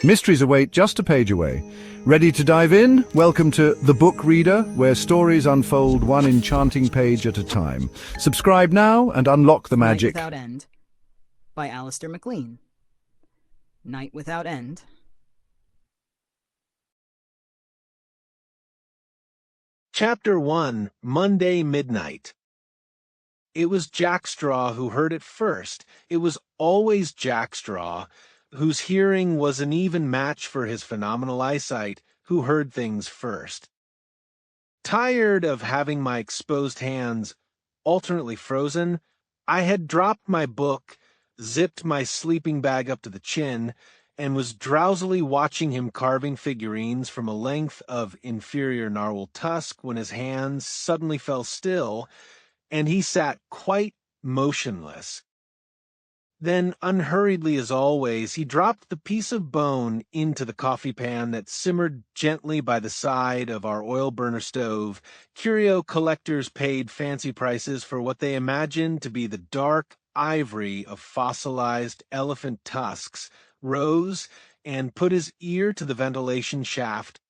Mysteries await just a page away. Ready to dive in? Welcome to The Book Reader, where stories unfold one enchanting page at a time. Subscribe now and unlock the magic. Night Without End by Alistair MacLean. Night Without End. Chapter 1, Monday Midnight. It was Jackstraw who heard it first. It was always Jackstraw, whose hearing was an even match for his phenomenal eyesight, who heard things first. Tired of having my exposed hands alternately frozen, I had dropped my book, zipped my sleeping bag up to the chin, and was drowsily watching him carving figurines from a length of inferior narwhal tusk when his hands suddenly fell still, and he sat quite motionless. Then, unhurriedly as always, he dropped the piece of bone into the coffee pan that simmered gently by the side of our oil burner stove. Curio collectors paid fancy prices for what they imagined to be the dark ivory of fossilized elephant tusks, rose and put his ear to the ventilation shaft.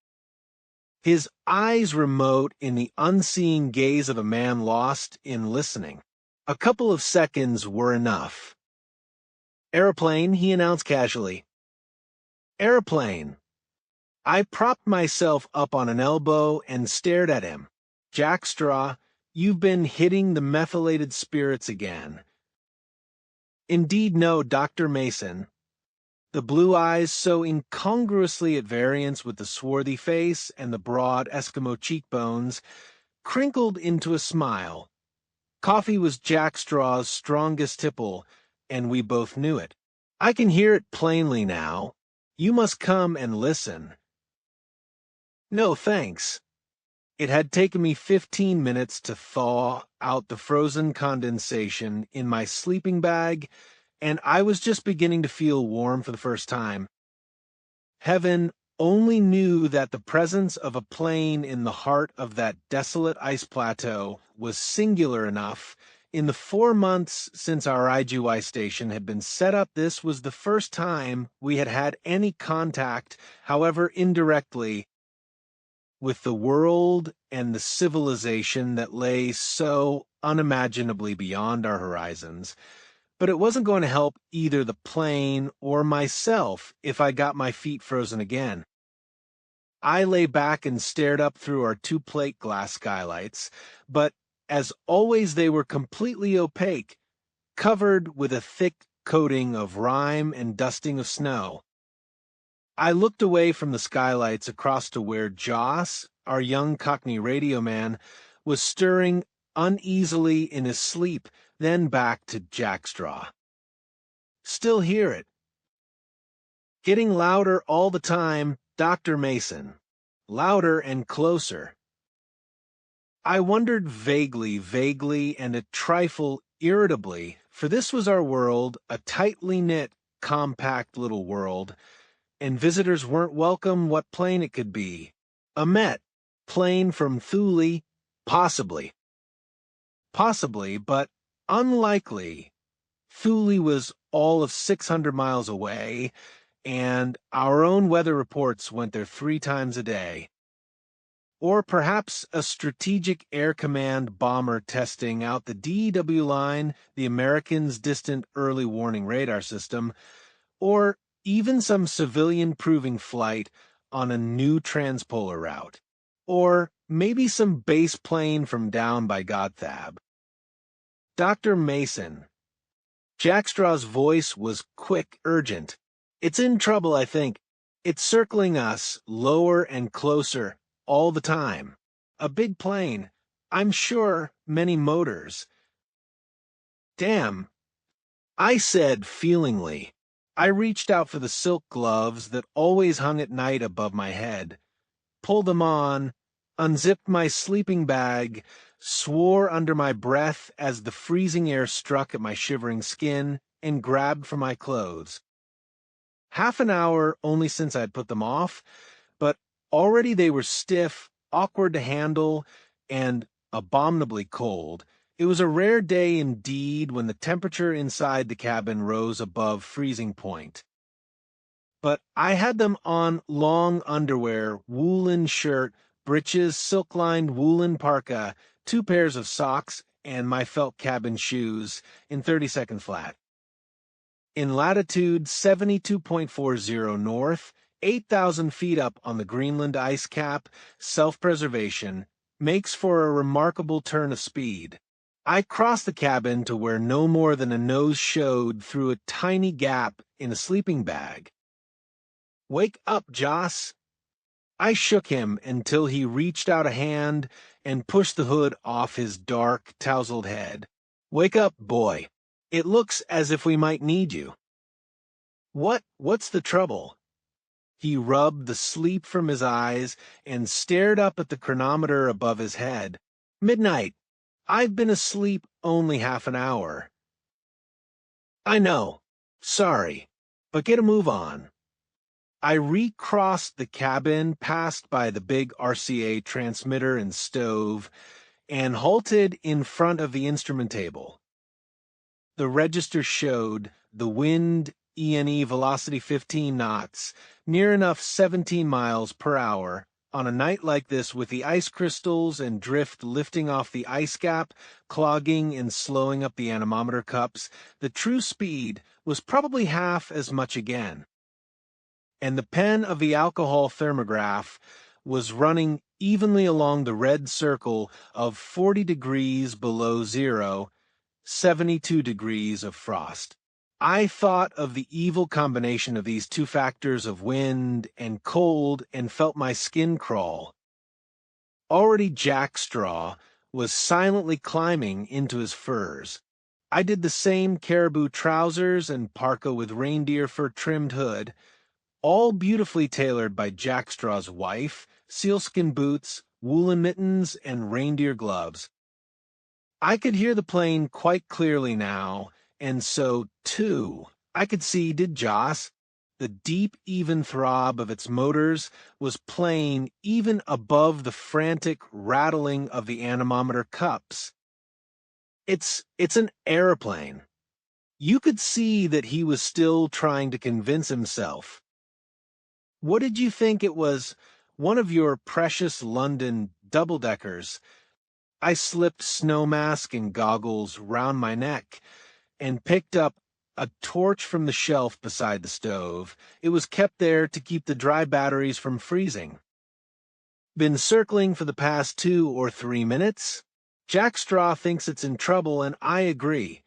His eyes remote in the unseeing gaze of a man lost in listening. A couple of seconds were enough. "Aeroplane," he announced casually. "Aeroplane." I propped myself up on an elbow and stared at him. "Jackstraw, you've been hitting the methylated spirits again." "Indeed no, Dr. Mason." The blue eyes, so incongruously at variance with the swarthy face and the broad Eskimo cheekbones, crinkled into a smile. Coffee was Jackstraw's strongest tipple, and we both knew it. "I can hear it plainly now. You must come and listen." "No, thanks." It had taken me 15 minutes to thaw out the frozen condensation in my sleeping bag, and I was just beginning to feel warm for the first time. Heaven only knew that the presence of a plane in the heart of that desolate ice plateau was singular enough. In the 4 months since our IGY station had been set up, this was the first time we had had any contact, however indirectly, with the world and the civilization that lay so unimaginably beyond our horizons. But it wasn't going to help either the plane or myself if I got my feet frozen again. I lay back and stared up through our 2 plate glass skylights, but as always they were completely opaque, covered with a thick coating of rime and dusting of snow. I looked away from the skylights across to where Joss, our young Cockney radio man, was stirring uneasily in his sleep, then back to Jackstraw. "Still hear it. Getting louder all the time, Dr. Mason. Louder and closer." I wondered vaguely, and a trifle irritably, for this was our world, a tightly knit, compact little world, and visitors weren't welcome, what plane it could be. A Met plane from Thule, possibly. Possibly, but unlikely. Thule was all of 600 miles away, and our own weather reports went there 3 times a day. Or perhaps a Strategic Air Command bomber testing out the DEW line, the Americans' distant early warning radar system, or even some civilian proving flight on a new transpolar route. Or maybe some base plane from down by Godthab. "Dr. Mason." Jackstraw's voice was quick, urgent. "It's in trouble, I think. It's circling us, lower and closer, all the time. A big plane. I'm sure many motors." "Damn," I said feelingly. I reached out for the silk gloves that always hung at night above my head, pulled them on, unzipped my sleeping bag, swore under my breath as the freezing air struck at my shivering skin, and grabbed for my clothes. Half an hour only since I'd put them off, but already they were stiff, awkward to handle, and abominably cold. It was a rare day indeed when the temperature inside the cabin rose above freezing point. but I had them on long underwear, woolen shirt, breeches, silk-lined woolen parka, 2 pairs of socks, and my felt cabin shoes in 30-second flat. In latitude 72.40 north, 8,000 feet up on the Greenland ice cap, self-preservation makes for a remarkable turn of speed. I crossed the cabin to where no more than a nose showed through a tiny gap in a sleeping bag. "Wake up, Joss." I shook him until he reached out a hand and pushed the hood off his dark, tousled head. "Wake up, boy. It looks as if we might need you." What's the trouble?" He rubbed the sleep from his eyes and stared up at the chronometer above his head. "Midnight. I've been asleep only half an hour." "I know. Sorry. But get a move on." I recrossed the cabin, passed by the big RCA transmitter and stove, and halted in front of the instrument table. The register showed the wind ENE velocity 15 knots, near enough 17 miles per hour. On a night like this, with the ice crystals and drift lifting off the ice cap, clogging and slowing up the anemometer cups, the true speed was probably half as much again. And the pen of the alcohol thermograph was running evenly along the red circle of 40 degrees below zero, 72 degrees of frost. I thought of the evil combination of these 2 factors of wind and cold and felt my skin crawl. Already Jack Straw was silently climbing into his furs. I did the same, caribou trousers and parka with reindeer fur trimmed hood, all beautifully tailored by Jack Straw's wife, sealskin boots, woolen mittens, and reindeer gloves. I could hear the plane quite clearly now, and so, too, I could see did Joss. The deep, even throb of its motors was playing even above the frantic rattling of the anemometer cups. It's an airplane. You could see that he was still trying to convince himself. "What did you think it was? One of your precious London double-deckers?" I slipped snow mask and goggles round my neck and picked up a torch from the shelf beside the stove. It was kept there to keep the dry batteries from freezing. "Been circling for the past 2 or 3 minutes. Jack Straw thinks it's in trouble, and I agree."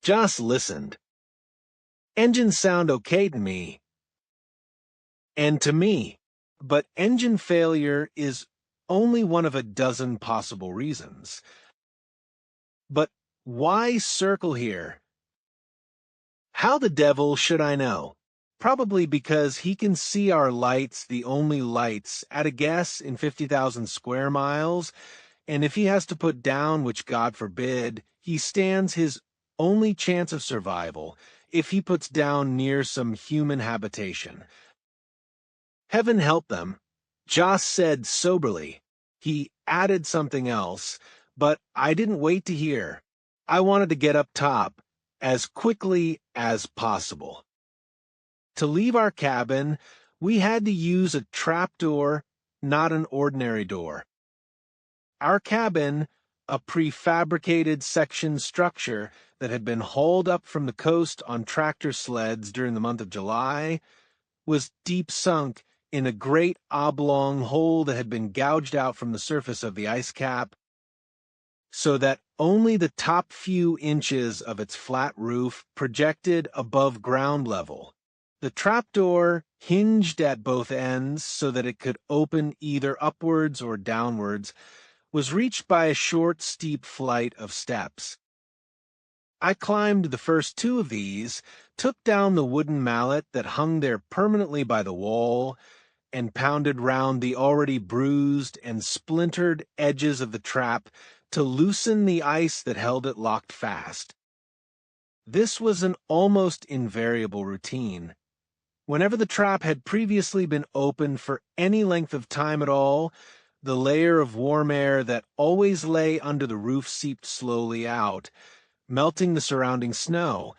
Joss listened. "Engines sound okay to me." "And to me. But engine failure is only one of a dozen possible reasons." "But why circle here?" "How the devil should I know? Probably because he can see our lights, the only lights, at a guess, in 50,000 square miles, and if he has to put down, which God forbid, he stands his only chance of survival if he puts down near some human habitation. Heaven help them," Joss said soberly. He added something else, but I didn't wait to hear. I wanted to get up top as quickly as possible. To leave our cabin, we had to use a trapdoor, not an ordinary door. Our cabin, a prefabricated section structure that had been hauled up from the coast on tractor sleds during the month of July, was deep sunk in a great oblong hole that had been gouged out from the surface of the ice cap, so that only the top few inches of its flat roof projected above ground level. The trapdoor hinged at both ends so that it could open either upwards or downwards, was reached by a short, steep flight of steps. I climbed the first 2 of these, took down the wooden mallet that hung there permanently by the wall, and pounded round the already bruised and splintered edges of the trap to loosen the ice that held it locked fast. This was an almost invariable routine. Whenever the trap had previously been opened for any length of time at all, the layer of warm air that always lay under the roof seeped slowly out, melting the surrounding snow,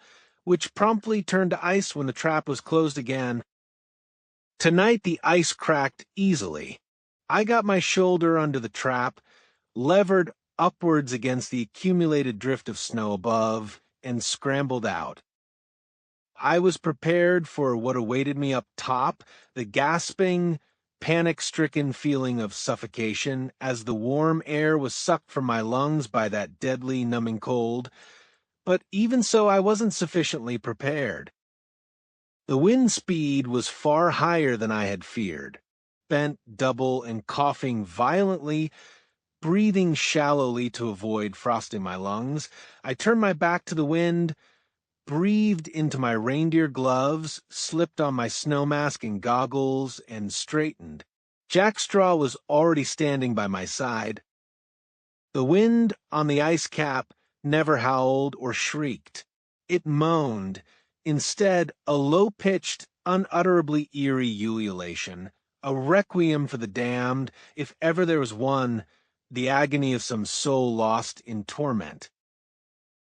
which promptly turned to ice when the trap was closed again. Tonight the ice cracked easily. I got my shoulder under the trap, levered upwards against the accumulated drift of snow above, and scrambled out. I was prepared for what awaited me up top, the gasping, panic-stricken feeling of suffocation as the warm air was sucked from my lungs by that deadly, numbing cold. But even so, I wasn't sufficiently prepared. The wind speed was far higher than I had feared. Bent double and coughing violently, breathing shallowly to avoid frosting my lungs, I turned my back to the wind, breathed into my reindeer gloves, slipped on my snow mask and goggles, and straightened. Jack Straw was already standing by my side. The wind on the ice cap never howled or shrieked. It moaned, instead a low-pitched, unutterably eerie ululation, a requiem for the damned, if ever there was one, the agony of some soul lost in torment.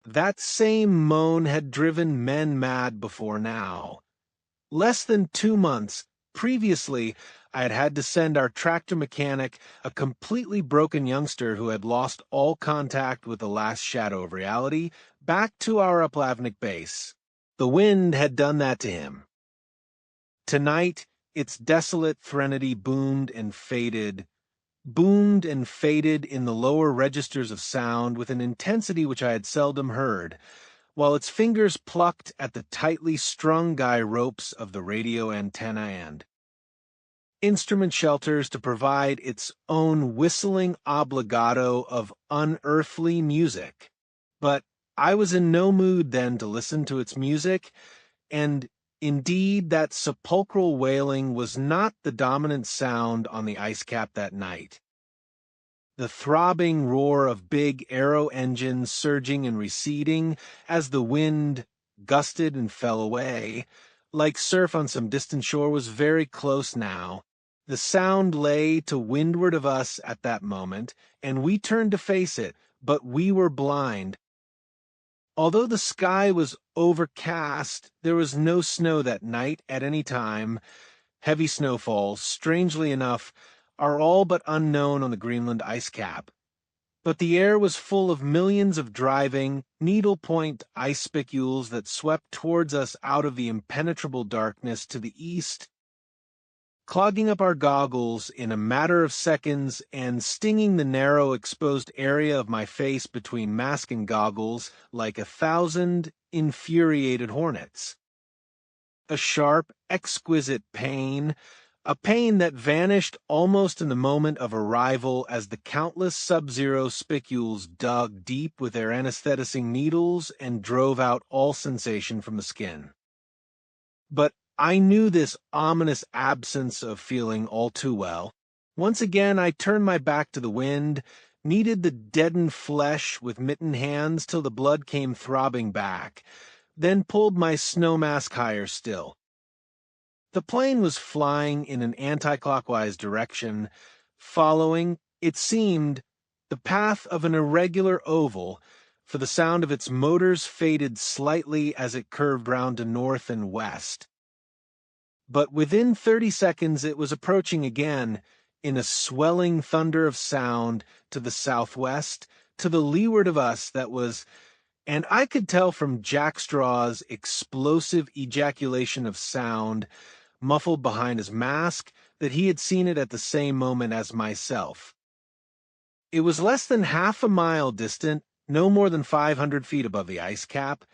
That same moan had driven men mad before now. Less than 2 months previously, I had had to send our tractor mechanic, a completely broken youngster who had lost all contact with the last shadow of reality, back to our Uplavnik base. The wind had done that to him. Tonight, its desolate threnody boomed and faded in the lower registers of sound with an intensity which I had seldom heard, while its fingers plucked at the tightly strung guy ropes of the radio antenna and instrument shelters to provide its own whistling obligato of unearthly music. But I was in no mood then to listen to its music, and indeed that sepulchral wailing was not the dominant sound on the ice cap that night. The throbbing roar of big aero engines surging and receding as the wind gusted and fell away, like surf on some distant shore, was very close now. The sound lay to windward of us at that moment, and we turned to face it, but we were blind. Although the sky was overcast, there was no snow that night at any time. Heavy snowfalls, strangely enough, are all but unknown on the Greenland ice cap. But the air was full of millions of driving, needle-point ice spicules that swept towards us out of the impenetrable darkness to the east, clogging up our goggles in a matter of seconds and stinging the narrow exposed area of my face between mask and goggles like 1,000 infuriated hornets. A sharp, exquisite pain, a pain that vanished almost in the moment of arrival as the countless sub-zero spicules dug deep with their anesthetizing needles and drove out all sensation from the skin. But I knew this ominous absence of feeling all too well. Once again I turned my back to the wind, kneaded the deadened flesh with mittened hands till the blood came throbbing back, then pulled my snow mask higher still. The plane was flying in an anti-clockwise direction, following, it seemed, the path of an irregular oval, for the sound of its motors faded slightly as it curved round to north and west. But within 30 seconds it was approaching again, in a swelling thunder of sound, to the southwest, to the leeward of us that was, and I could tell from Jack Straw's explosive ejaculation of sound, muffled behind his mask, that he had seen it at the same moment as myself. It was less than half a mile distant, no more than 500 feet above the ice cap,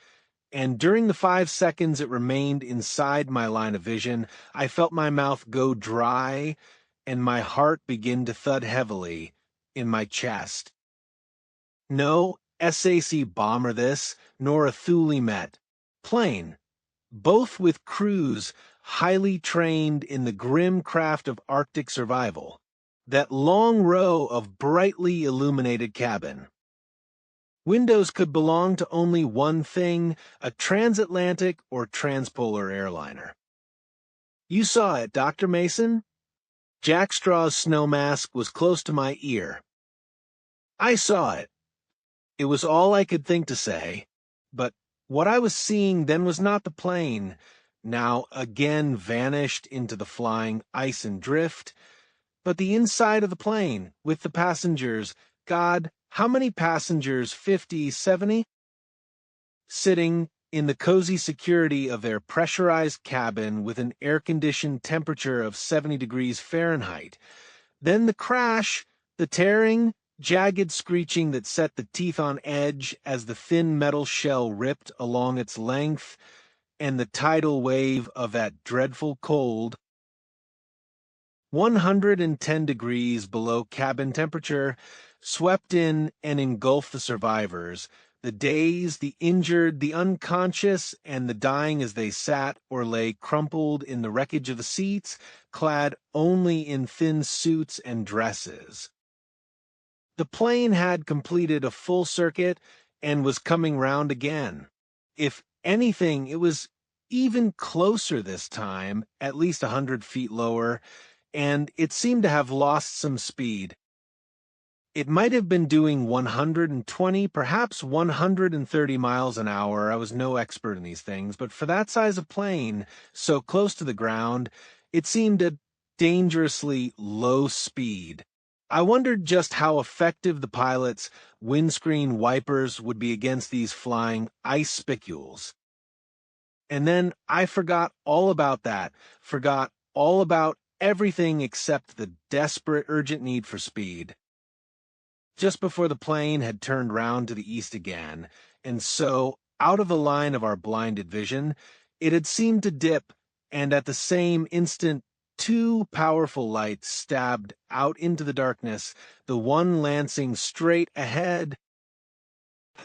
and during the 5 seconds it remained inside my line of vision, I felt my mouth go dry and my heart begin to thud heavily in my chest. No SAC bomber this, nor a Thule Met. Plane, both with crews highly trained in the grim craft of Arctic survival. That long row of brightly illuminated cabin. Windows could belong to only one thing, a transatlantic or transpolar airliner. You saw it, Dr. Mason? Jack Straw's snow mask was close to my ear. I saw it. It was all I could think to say, but What I was seeing then was not the plane, now again vanished into the flying ice and drift, but the inside of the plane, with the passengers. God, how many passengers? 50, 70? Sitting in the cozy security of their pressurized cabin with an air-conditioned temperature of 70 degrees Fahrenheit. Then the crash, the tearing, jagged screeching that set the teeth on edge as the thin metal shell ripped along its length, and the tidal wave of that dreadful cold. 110 degrees below cabin temperature swept in and engulfed the survivors, the dazed, the injured, the unconscious, and the dying as they sat or lay crumpled in the wreckage of the seats, clad only in thin suits and dresses. The plane had completed a full circuit and was coming round again. If anything, it was even closer this time, at least 100 feet lower, and it seemed to have lost some speed. It might have been doing 120, perhaps 130 miles an hour. I was no expert in these things, but for that size of plane, so close to the ground, it seemed a dangerously low speed. I wondered just how effective the pilot's windscreen wipers would be against these flying ice spicules. And then I forgot all about that, forgot all about everything except the desperate, urgent need for speed. Just before the plane had turned round to the east again, and so, out of the line of our blinded vision, it had seemed to dip, and at the same instant, two powerful lights stabbed out into the darkness, the one lancing straight ahead.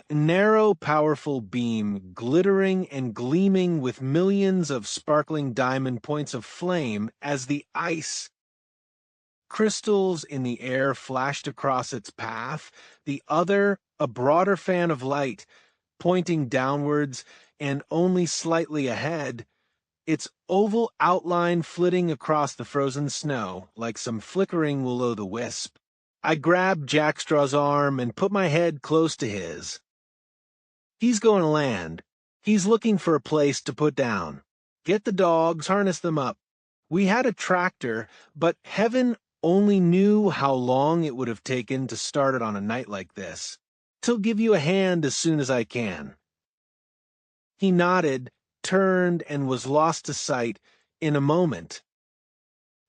Narrow, powerful beam, glittering and gleaming with millions of sparkling diamond points of flame as the ice crystals in the air flashed across its path, the other a broader fan of light, pointing downwards and only slightly ahead, its oval outline flitting across the frozen snow like some flickering will-o'-the-wisp. I grabbed Jackstraw's arm and put my head close to his. He's going to land. He's looking for a place to put down. Get the dogs, harness them up. We had a tractor, but heaven only knew how long it would have taken to start it on a night like this. "'Til give you a hand as soon as I can." He nodded, turned, and was lost to sight in a moment.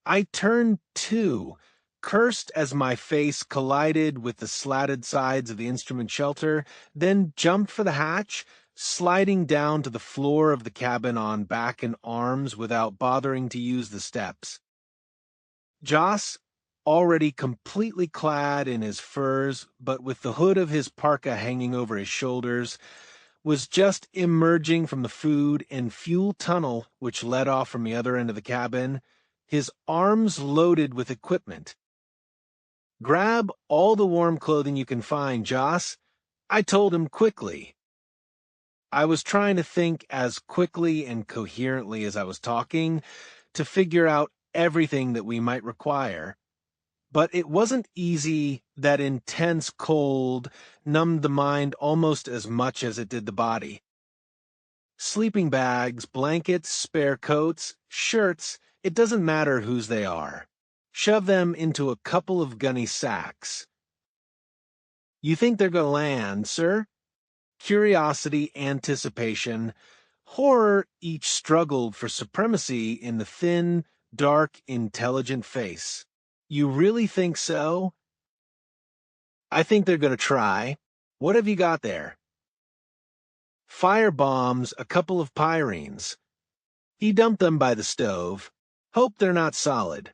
I turned too, cursed as my face collided with the slatted sides of the instrument shelter, then jumped for the hatch, sliding down to the floor of the cabin on back and arms without bothering to use the steps. Joss, already completely clad in his furs, but with the hood of his parka hanging over his shoulders, was just emerging from the food and fuel tunnel which led off from the other end of the cabin, his arms loaded with equipment. "Grab all the warm clothing you can find, Joss," I told him quickly. I was trying to think as quickly and coherently as I was talking to figure out everything that we might require. But it wasn't easy. That intense cold numbed the mind almost as much as it did the body. Sleeping bags, blankets, spare coats, shirts, it doesn't matter whose they are. Shove them into a couple of gunny sacks. "You think they're going to land, sir?" Curiosity, anticipation, horror each struggled for supremacy in the thin, dark, intelligent face. "You really think so?" "I think they're going to try. What have you got there?" "Fire bombs, a couple of pyrenes." He dumped them by the stove. "Hope they're not solid."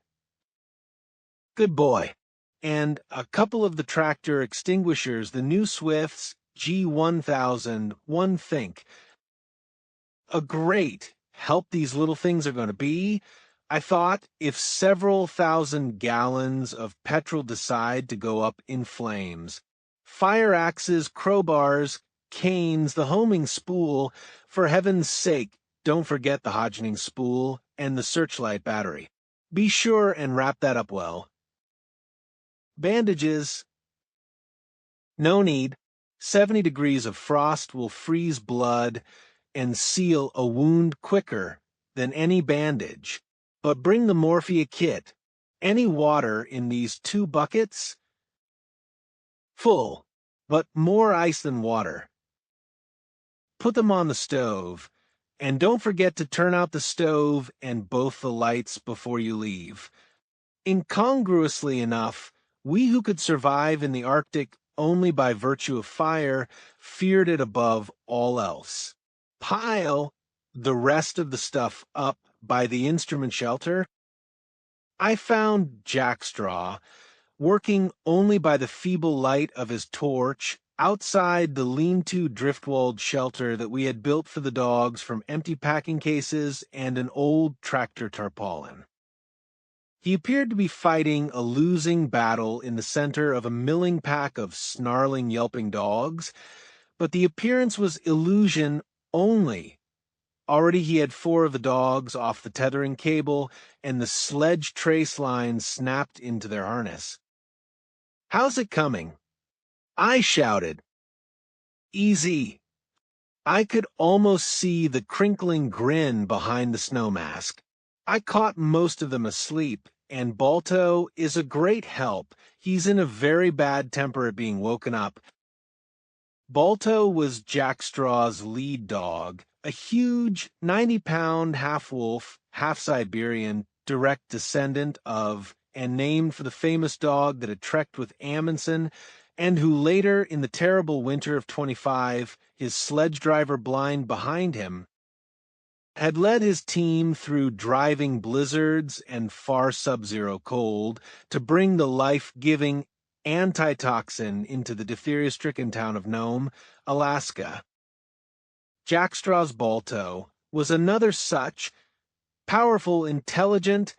"Good boy." "And a couple of the tractor extinguishers, the new Swifts, G1000, one think. A great help these little things are going to be. I thought, if several thousand gallons of petrol decide to go up in flames. Fire axes, crowbars, canes, the homing spool. For heaven's sake, don't forget the Hodgening spool and the searchlight battery. Be sure and wrap that up well. Bandages." "No need. 70 degrees of frost will freeze blood and seal a wound quicker than any bandage. But bring the morphia kit. Any water in these 2 buckets? Full, but more ice than water. Put them on the stove, and don't forget to turn out the stove and both the lights before you leave. Incongruously enough, we who could survive in the Arctic only by virtue of fire feared it above all else. Pile the rest of the stuff up by the instrument shelter. I found Jackstraw working only by the feeble light of his torch outside the lean-to driftwalled shelter that we had built for the dogs from empty packing cases and an old tractor tarpaulin. He appeared to be fighting a losing battle in the center of a milling pack of snarling, yelping dogs, but the appearance was illusion only. Already he had 4 of the dogs off the tethering cable, and the sledge trace lines snapped into their harness. "How's it coming?" I shouted. "Easy." I could almost see the crinkling grin behind the snow mask. I caught most of them asleep, and Balto is a great help. He's in a very bad temper at being woken up. Balto was Jackstraw's lead dog, a huge 90-pound half-wolf, half-Siberian, direct descendant of, and named for the famous dog that had trekked with Amundsen, and who later, in the terrible winter of '25, his sledge driver blind behind him, had led his team through driving blizzards and far sub-zero cold to bring the life-giving antitoxin into the diphtheria-stricken town of Nome, Alaska. Jackstraw's Balto was another such, powerful, intelligent,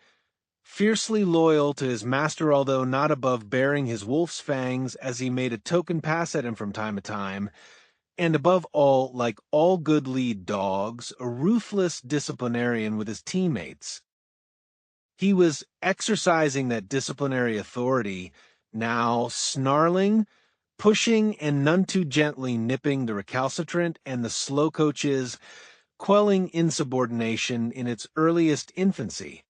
fiercely loyal to his master, although not above baring his wolf's fangs as he made a token pass at him from time to time, and above all, like all good lead dogs, a ruthless disciplinarian with his teammates. He was exercising that disciplinary authority, now snarling, pushing, and none too gently nipping the recalcitrant and the slow coaches, quelling insubordination in its earliest infancy.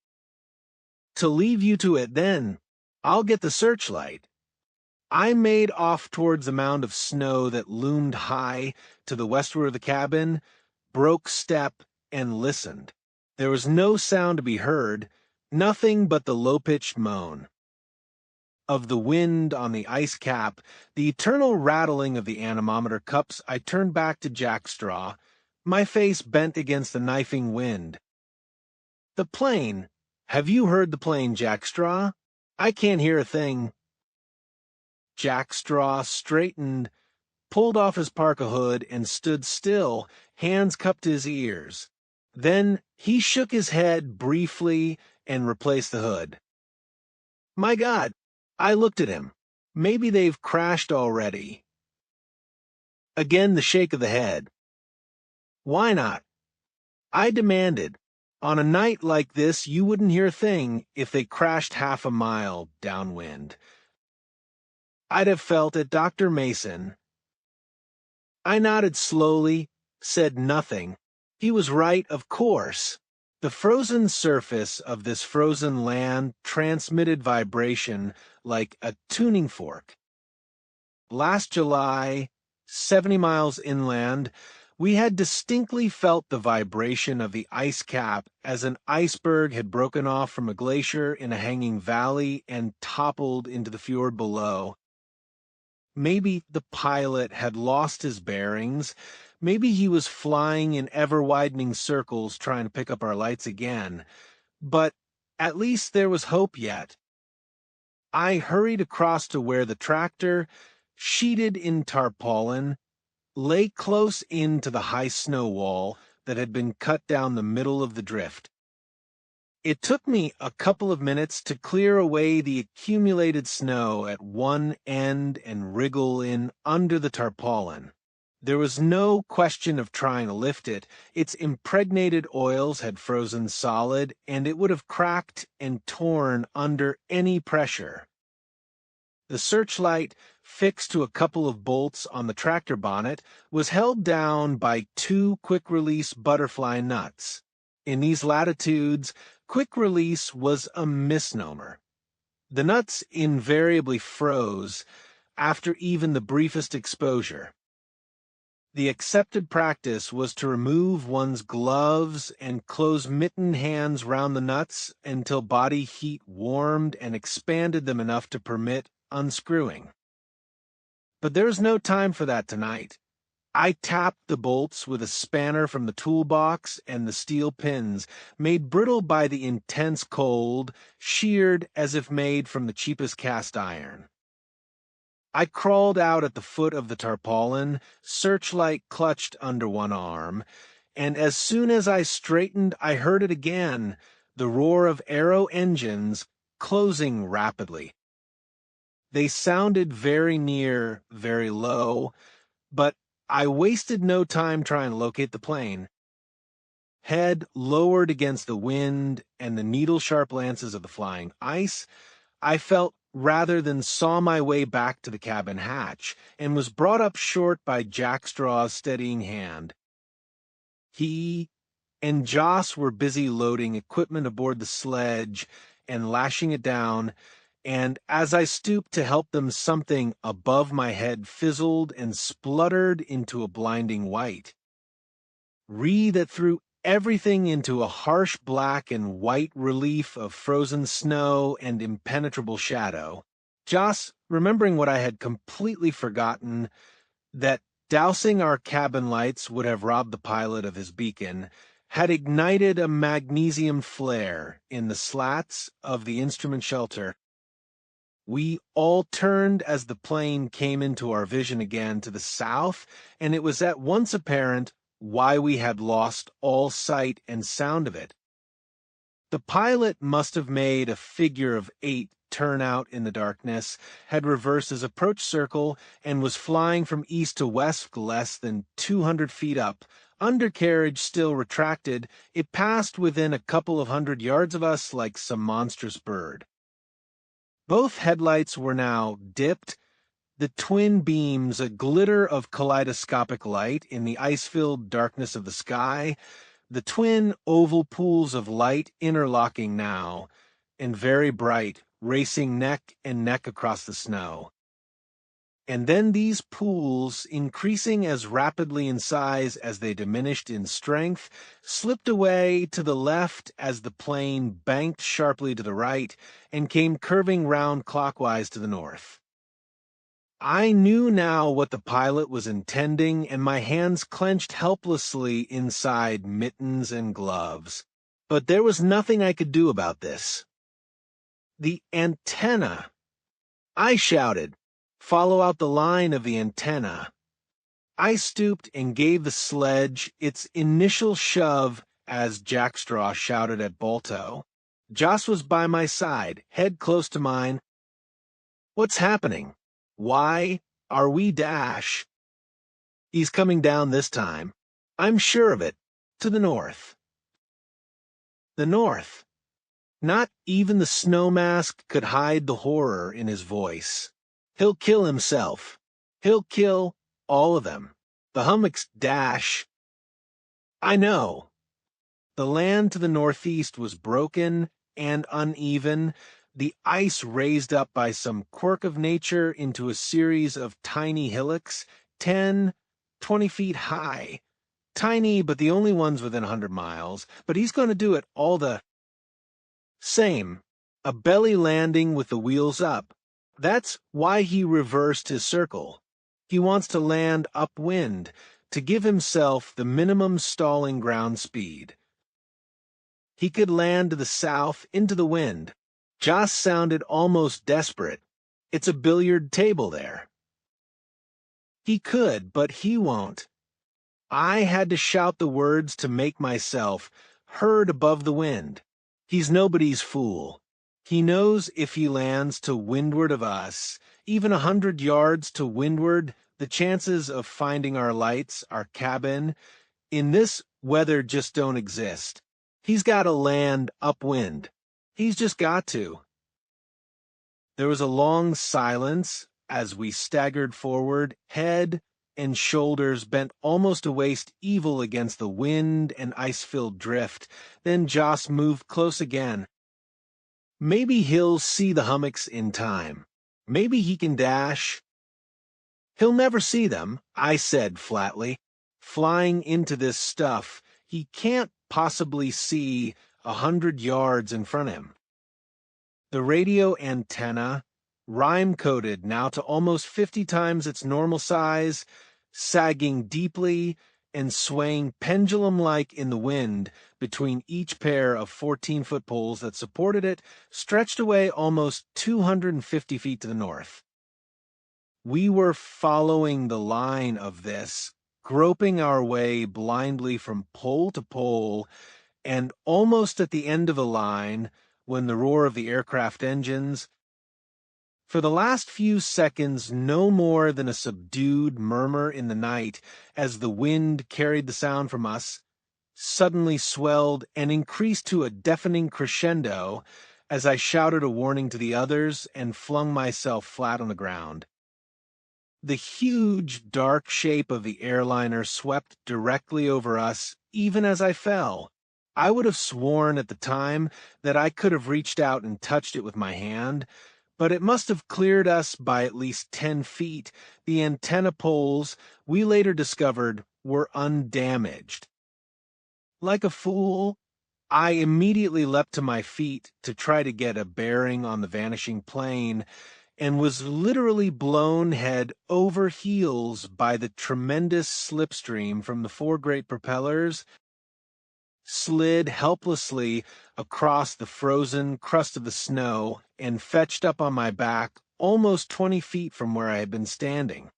"To leave you to it then, I'll get the searchlight." I made off towards the mound of snow that loomed high to the westward of the cabin, broke step, and listened. There was no sound to be heard, nothing but the low-pitched moan of the wind on the ice cap, the eternal rattling of the anemometer cups. I turned back to Jackstraw, my face bent against the knifing wind. "The plane. Have you heard the plane, Jackstraw?" "I can't hear a thing." Jackstraw straightened, pulled off his parka hood, and stood still, hands cupped to his ears. Then he shook his head briefly and replaced the hood. "My God," I looked at him. "Maybe they've crashed already." Again the shake of the head. "Why not?" I demanded. "On a night like this, you wouldn't hear a thing if they crashed half a mile downwind. I'd have felt it, Dr. Mason." I nodded slowly, said nothing. He was right, of course. The frozen surface of this frozen land transmitted vibration like a tuning fork. Last July, 70 miles inland, we had distinctly felt the vibration of the ice cap as an iceberg had broken off from a glacier in a hanging valley and toppled into the fjord below. Maybe the pilot had lost his bearings. Maybe he was flying in ever-widening circles trying to pick up our lights again. But at least there was hope yet. I hurried across to where the tractor, sheeted in tarpaulin, lay close in to the high snow wall that had been cut down the middle of the drift. It took me a couple of minutes to clear away the accumulated snow at one end and wriggle in under the tarpaulin. There was no question of trying to lift it. Its impregnated oils had frozen solid, and it would have cracked and torn under any pressure. The searchlight, fixed to a couple of bolts on the tractor bonnet, was held down by two quick-release butterfly nuts. In these latitudes, quick release was a misnomer. The nuts invariably froze after even the briefest exposure. The accepted practice was to remove one's gloves and close mittened hands round the nuts until body heat warmed and expanded them enough to permit unscrewing. But there was no time for that tonight. I tapped the bolts with a spanner from the toolbox, and the steel pins, made brittle by the intense cold, sheared as if made from the cheapest cast iron. I crawled out at the foot of the tarpaulin, searchlight clutched under one arm, and as soon as I straightened, I heard it again, the roar of aero engines closing rapidly. They sounded very near, very low, but I wasted no time trying to locate the plane. Head lowered against the wind and the needle-sharp lances of the flying ice, I felt rather than saw my way back to the cabin hatch, and was brought up short by Jack Straw's steadying hand. He and Joss were busy loading equipment aboard the sledge and lashing it down, and as I stooped to help them, something above my head fizzled and spluttered into a blinding white. That threw everything into a harsh black and white relief of frozen snow and impenetrable shadow. Joss, remembering what I had completely forgotten, that dousing our cabin lights would have robbed the pilot of his beacon, had ignited a magnesium flare in the slats of the instrument shelter. We all turned as the plane came into our vision again to the south, and it was at once apparent why we had lost all sight and sound of it. The pilot must have made a figure of 8 turn out in the darkness, had reversed his approach circle, and was flying from east to west less than 200 feet up. Undercarriage still retracted, it passed within a couple of 100 yards of us like some monstrous bird. Both headlights were now dipped, the twin beams a glitter of kaleidoscopic light in the ice-filled darkness of the sky, the twin oval pools of light interlocking now, and very bright, racing neck and neck across the snow. And then these pools, increasing as rapidly in size as they diminished in strength, slipped away to the left as the plane banked sharply to the right and came curving round clockwise to the north. I knew now what the pilot was intending, and my hands clenched helplessly inside mittens and gloves. But there was nothing I could do about this. The antenna! I shouted. Follow out the line of the antenna. I stooped and gave the sledge its initial shove as Jack Straw shouted at Balto. Joss was by my side, head close to mine. What's happening? Why are we dash? He's coming down this time. I'm sure of it. To the north. The north. Not even the snow mask could hide the horror in his voice. He'll kill himself. He'll kill all of them. The hummocks dash. I know. The land to the northeast was broken and uneven, the ice raised up by some quirk of nature into a series of tiny hillocks, 10, 20 feet high. Tiny, but the only ones within 100 miles. But he's going to do it all the same. A belly landing with the wheels up. That's why he reversed his circle. He wants to land upwind, to give himself the minimum stalling ground speed. He could land to the south, into the wind. Joss sounded almost desperate. It's a billiard table there. He could, but he won't. I had to shout the words to make myself heard above the wind. He's nobody's fool. He knows if he lands to windward of us, even 100 yards to windward, the chances of finding our lights, our cabin, in this weather just don't exist. He's got to land upwind. He's just got to. There was a long silence as we staggered forward, head and shoulders bent almost to waist evil against the wind and ice-filled drift. Then Joss moved close again. Maybe he'll see the hummocks in time. Maybe he can dash. He'll never see them, I said flatly. Flying into this stuff, he can't possibly see 100 yards in front of him. The radio antenna, rime-coated now to almost 50 times its normal size, sagging deeply and swaying pendulum-like in the wind between each pair of 14-foot poles that supported it, stretched away almost 250 feet to the north. We were following the line of this, groping our way blindly from pole to pole, and almost at the end of the line, when the roar of the aircraft engines, for the last few seconds no more than a subdued murmur in the night as the wind carried the sound from us, suddenly swelled and increased to a deafening crescendo as I shouted a warning to the others and flung myself flat on the ground. The huge, dark shape of the airliner swept directly over us even as I fell. I would have sworn at the time that I could have reached out and touched it with my hand, but it must have cleared us by at least 10 feet. The antenna poles, we later discovered, were undamaged. Like a fool, I immediately leapt to my feet to try to get a bearing on the vanishing plane, and was literally blown head over heels by the tremendous slipstream from the 4 great propellers, slid helplessly across the frozen crust of the snow, and fetched up on my back almost 20 feet from where I had been standing.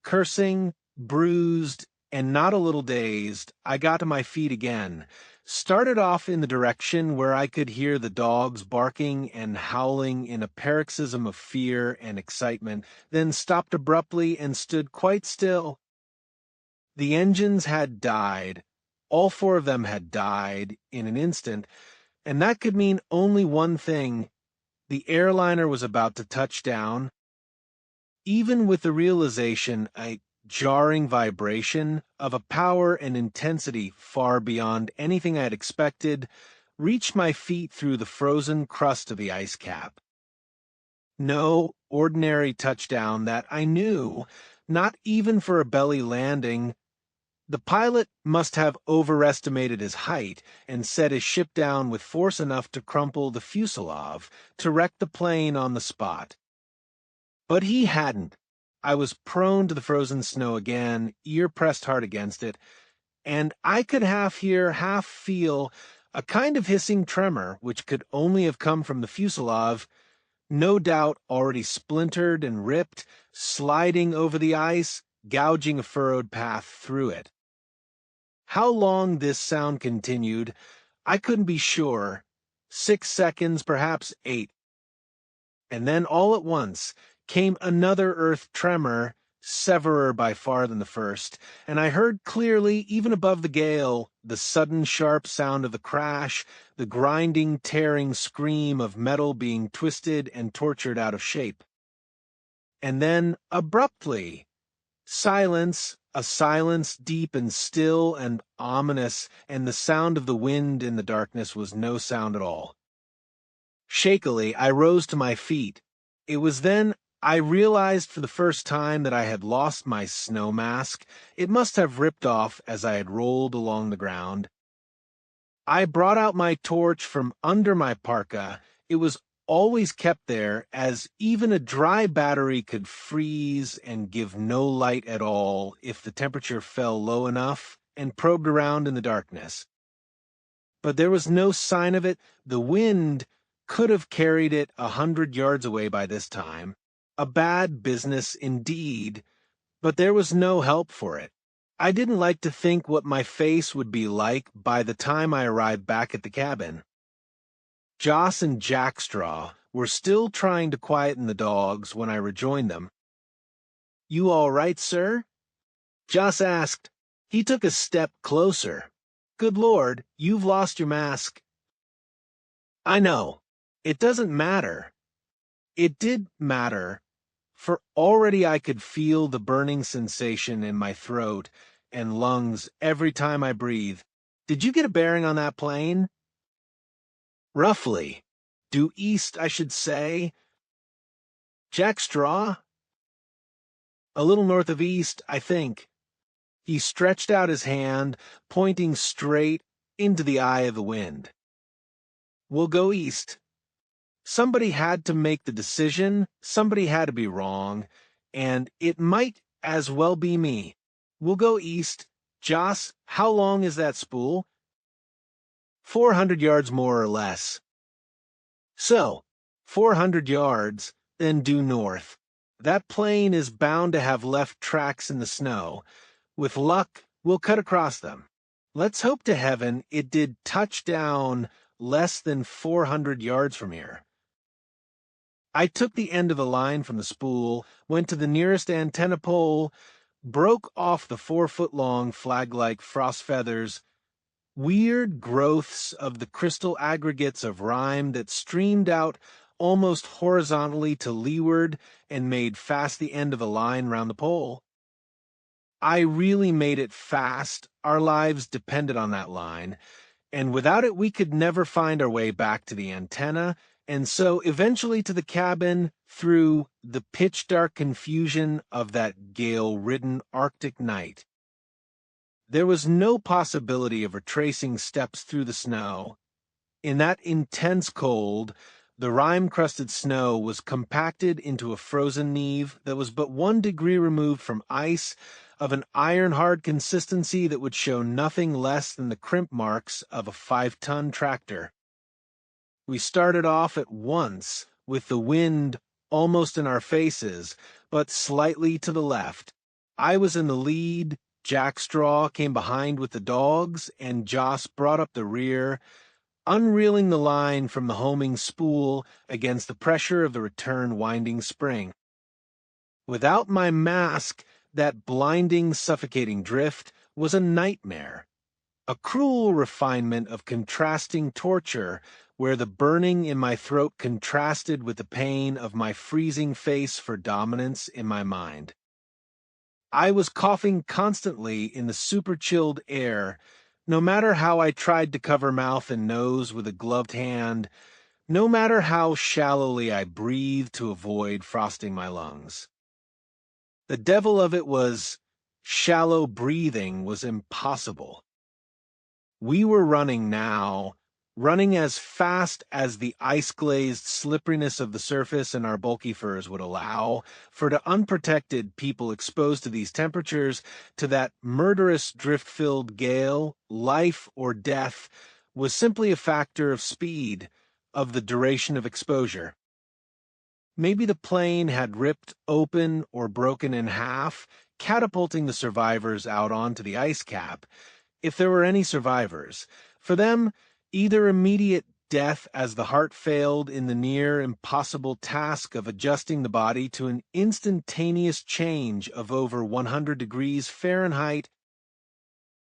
Cursing, bruised, and not a little dazed, I got to my feet again, started off in the direction where I could hear the dogs barking and howling in a paroxysm of fear and excitement, then stopped abruptly and stood quite still. The engines had died. All 4 of them had died in an instant, and that could mean only one thing. The airliner was about to touch down. Even with the realization, a jarring vibration of a power and intensity far beyond anything I had expected, reached my feet through the frozen crust of the ice cap. No ordinary touchdown that I knew, not even for a belly landing. The pilot must have overestimated his height and set his ship down with force enough to crumple the fuselage, to wreck the plane on the spot. But he hadn't. I was prone to the frozen snow again, ear pressed hard against it, and I could half hear, half feel a kind of hissing tremor which could only have come from the fuselage, no doubt already splintered and ripped, sliding over the ice, gouging a furrowed path through it. How long this sound continued, I couldn't be sure. 6 seconds, perhaps 8. And then all at once came another earth tremor, severer by far than the first, and I heard clearly, even above the gale, the sudden sharp sound of the crash, the grinding, tearing scream of metal being twisted and tortured out of shape. And then, abruptly, silence, a silence deep and still and ominous, and the sound of the wind in the darkness was no sound at all. Shakily, I rose to my feet. It was then I realized for the first time that I had lost my snow mask. It must have ripped off as I had rolled along the ground. I brought out my torch from under my parka. It was always kept there, as even a dry battery could freeze and give no light at all if the temperature fell low enough, and probed around in the darkness. But there was no sign of it. The wind could have carried it 100 yards away by this time. A bad business indeed, but there was no help for it. I didn't like to think what my face would be like by the time I arrived back at the cabin. Joss and Jackstraw were still trying to quieten the dogs when I rejoined them. "You all right, sir?" Joss asked. He took a step closer. "Good Lord, you've lost your mask." "I know. It doesn't matter." It did matter, for already I could feel the burning sensation in my throat and lungs every time I breathed. Did you get a bearing on that plane? Roughly. Due east, I should say. Jack Straw? A little north of east, I think. He stretched out his hand, pointing straight into the eye of the wind. We'll go east. Somebody had to make the decision, somebody had to be wrong, and it might as well be me. We'll go east. Joss, how long is that spool? 400 yards more or less. So, 400 yards, then due north. That plane is bound to have left tracks in the snow. With luck, we'll cut across them. Let's hope to heaven it did touch down less than 400 yards from here. I took the end of the line from the spool, went to the nearest antenna pole, broke off the 4-foot-long flag-like frost feathers, weird growths of the crystal aggregates of rime that streamed out almost horizontally to leeward and made fast the end of the line round the pole. I really made it fast. Our lives depended on that line, and without it we could never find our way back to the antenna, and so eventually to the cabin through the pitch-dark confusion of that gale-ridden Arctic night. There was no possibility of retracing steps through the snow. In that intense cold, the rime-crusted snow was compacted into a frozen neve that was but 1 degree removed from ice of an iron-hard consistency that would show nothing less than the crimp marks of a 5-ton tractor. We started off at once with the wind almost in our faces, but slightly to the left. I was in the lead, Jack Straw came behind with the dogs, and Joss brought up the rear, unreeling the line from the homing spool against the pressure of the return winding spring. Without my mask, that blinding, suffocating drift was a nightmare, a cruel refinement of contrasting torture where the burning in my throat contrasted with the pain of my freezing face for dominance in my mind. I was coughing constantly in the super-chilled air, no matter how I tried to cover mouth and nose with a gloved hand, no matter how shallowly I breathed to avoid frosting my lungs. The devil of it was, shallow breathing was impossible. We were running now, running as fast as the ice-glazed slipperiness of the surface and our bulky furs would allow, for to unprotected people exposed to these temperatures, to that murderous drift-filled gale, life or death was simply a factor of speed, of the duration of exposure. Maybe the plane had ripped open or broken in half, catapulting the survivors out onto the ice cap, if there were any survivors. For them, either immediate death as the heart failed in the near impossible task of adjusting the body to an instantaneous change of over 100 degrees Fahrenheit,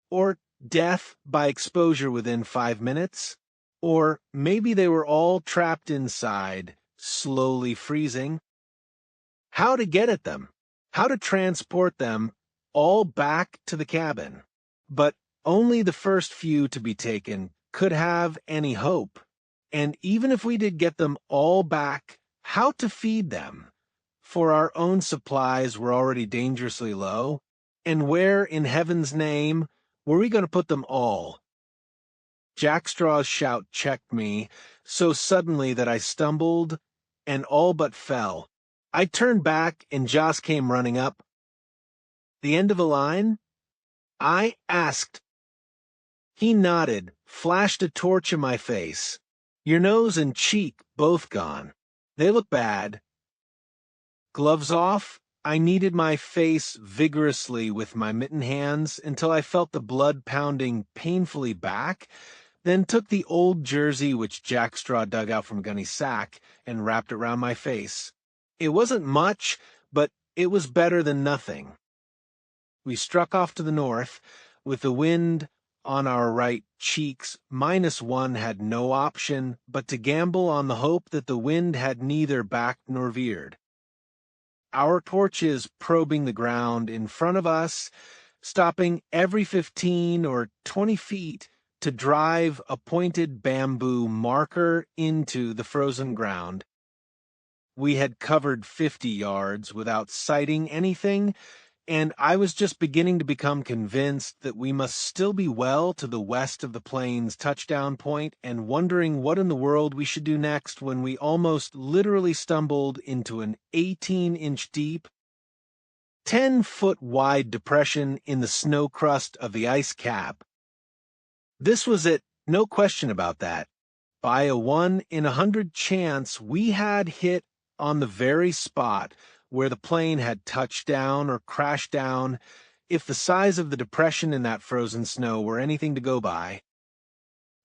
or death by exposure within 5 minutes, or maybe they were all trapped inside, slowly freezing. How to get at them? How to transport them all back to the cabin? But only the first few to be taken could have any hope. And even if we did get them all back, how to feed them? For our own supplies were already dangerously low. And where, in heaven's name, were we going to put them all? Jack Straw's shout checked me so suddenly that I stumbled and all but fell. I turned back and Joss came running up. The end of a line? I asked. He nodded, flashed a torch in my face. Your nose and cheek both gone. They look bad. Gloves off, I kneaded my face vigorously with my mittened hands until I felt the blood pounding painfully back, then took the old jersey which Jack Straw dug out from Gunny's sack and wrapped it round my face. It wasn't much, but it was better than nothing. We struck off to the north, with the wind on our right cheeks, -1 had no option but to gamble on the hope that the wind had neither backed nor veered. Our torches probing the ground in front of us, stopping every 15 or 20 feet to drive a pointed bamboo marker into the frozen ground. We had covered 50 yards without sighting anything, and I was just beginning to become convinced that we must still be well to the west of the plane's touchdown point and wondering what in the world we should do next when we almost literally stumbled into an 18-inch deep, 10-foot wide depression in the snow crust of the ice cap. This was it, no question about that. By a 1 in 100 chance, we had hit on the very spot where the plane had touched down or crashed down, if the size of the depression in that frozen snow were anything to go by.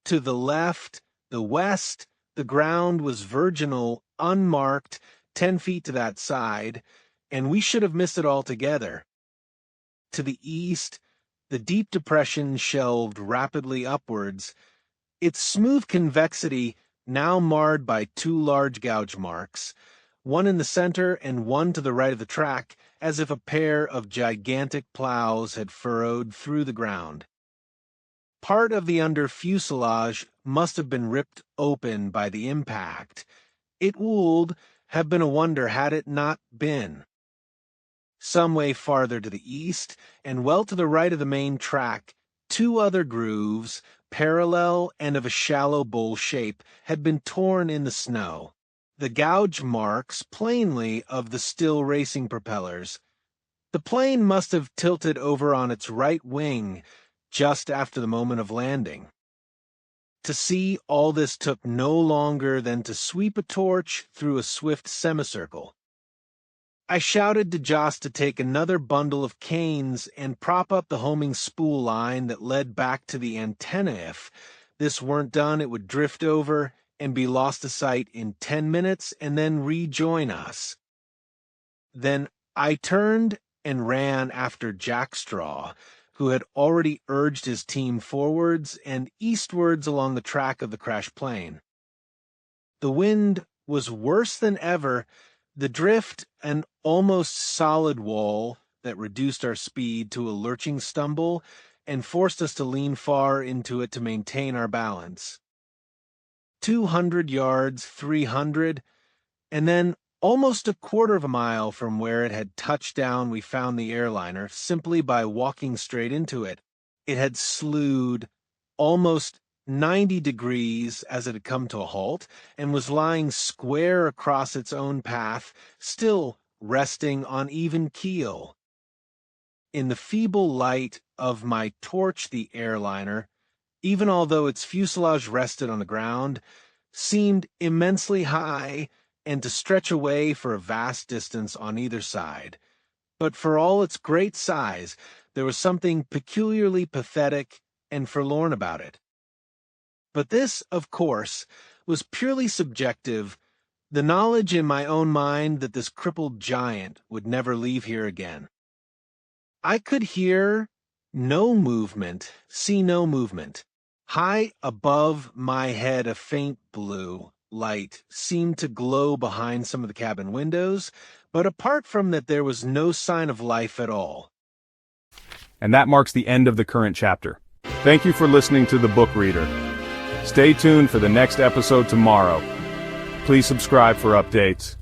To the left, the west, the ground was virginal, unmarked, 10 feet to that side, and we should have missed it altogether. To the east, the deep depression shelved rapidly upwards, its smooth convexity now marred by 2 large gouge marks, one in the center and one to the right of the track, as if a pair of gigantic plows had furrowed through the ground. Part of the under fuselage must have been ripped open by the impact. It would have been a wonder had it not been. Some way farther to the east, and well to the right of the main track, 2 other grooves, parallel and of a shallow bowl shape, had been torn in the snow. The gouge marks, plainly, of the still racing propellers. The plane must have tilted over on its right wing just after the moment of landing. To see all this took no longer than to sweep a torch through a swift semicircle. I shouted to Joss to take another bundle of canes and prop up the homing spool line that led back to the antenna. If this weren't done, it would drift over and be lost to sight in 10 minutes and then rejoin us. Then I turned and ran after Jackstraw, who had already urged his team forwards and eastwards along the track of the crashed plane. The wind was worse than ever, the drift an almost solid wall that reduced our speed to a lurching stumble and forced us to lean far into it to maintain our balance. 200 yards, 300, and then almost a quarter of a mile from where it had touched down we found the airliner simply by walking straight into it. It had slewed almost 90 degrees as it had come to a halt and was lying square across its own path, still resting on even keel. In the feeble light of my torch, the airliner, even although its fuselage rested on the ground, seemed immensely high and to stretch away for a vast distance on either side. But for all its great size, there was something peculiarly pathetic and forlorn about it. But this, of course, was purely subjective, the knowledge in my own mind that this crippled giant would never leave here again. I could hear no movement, see no movement. High above my head, a faint blue light seemed to glow behind some of the cabin windows, but apart from that there was no sign of life at all. And that marks the end of the current chapter. Thank you for listening to The Book Reader. Stay tuned for the next episode tomorrow. Please subscribe for updates.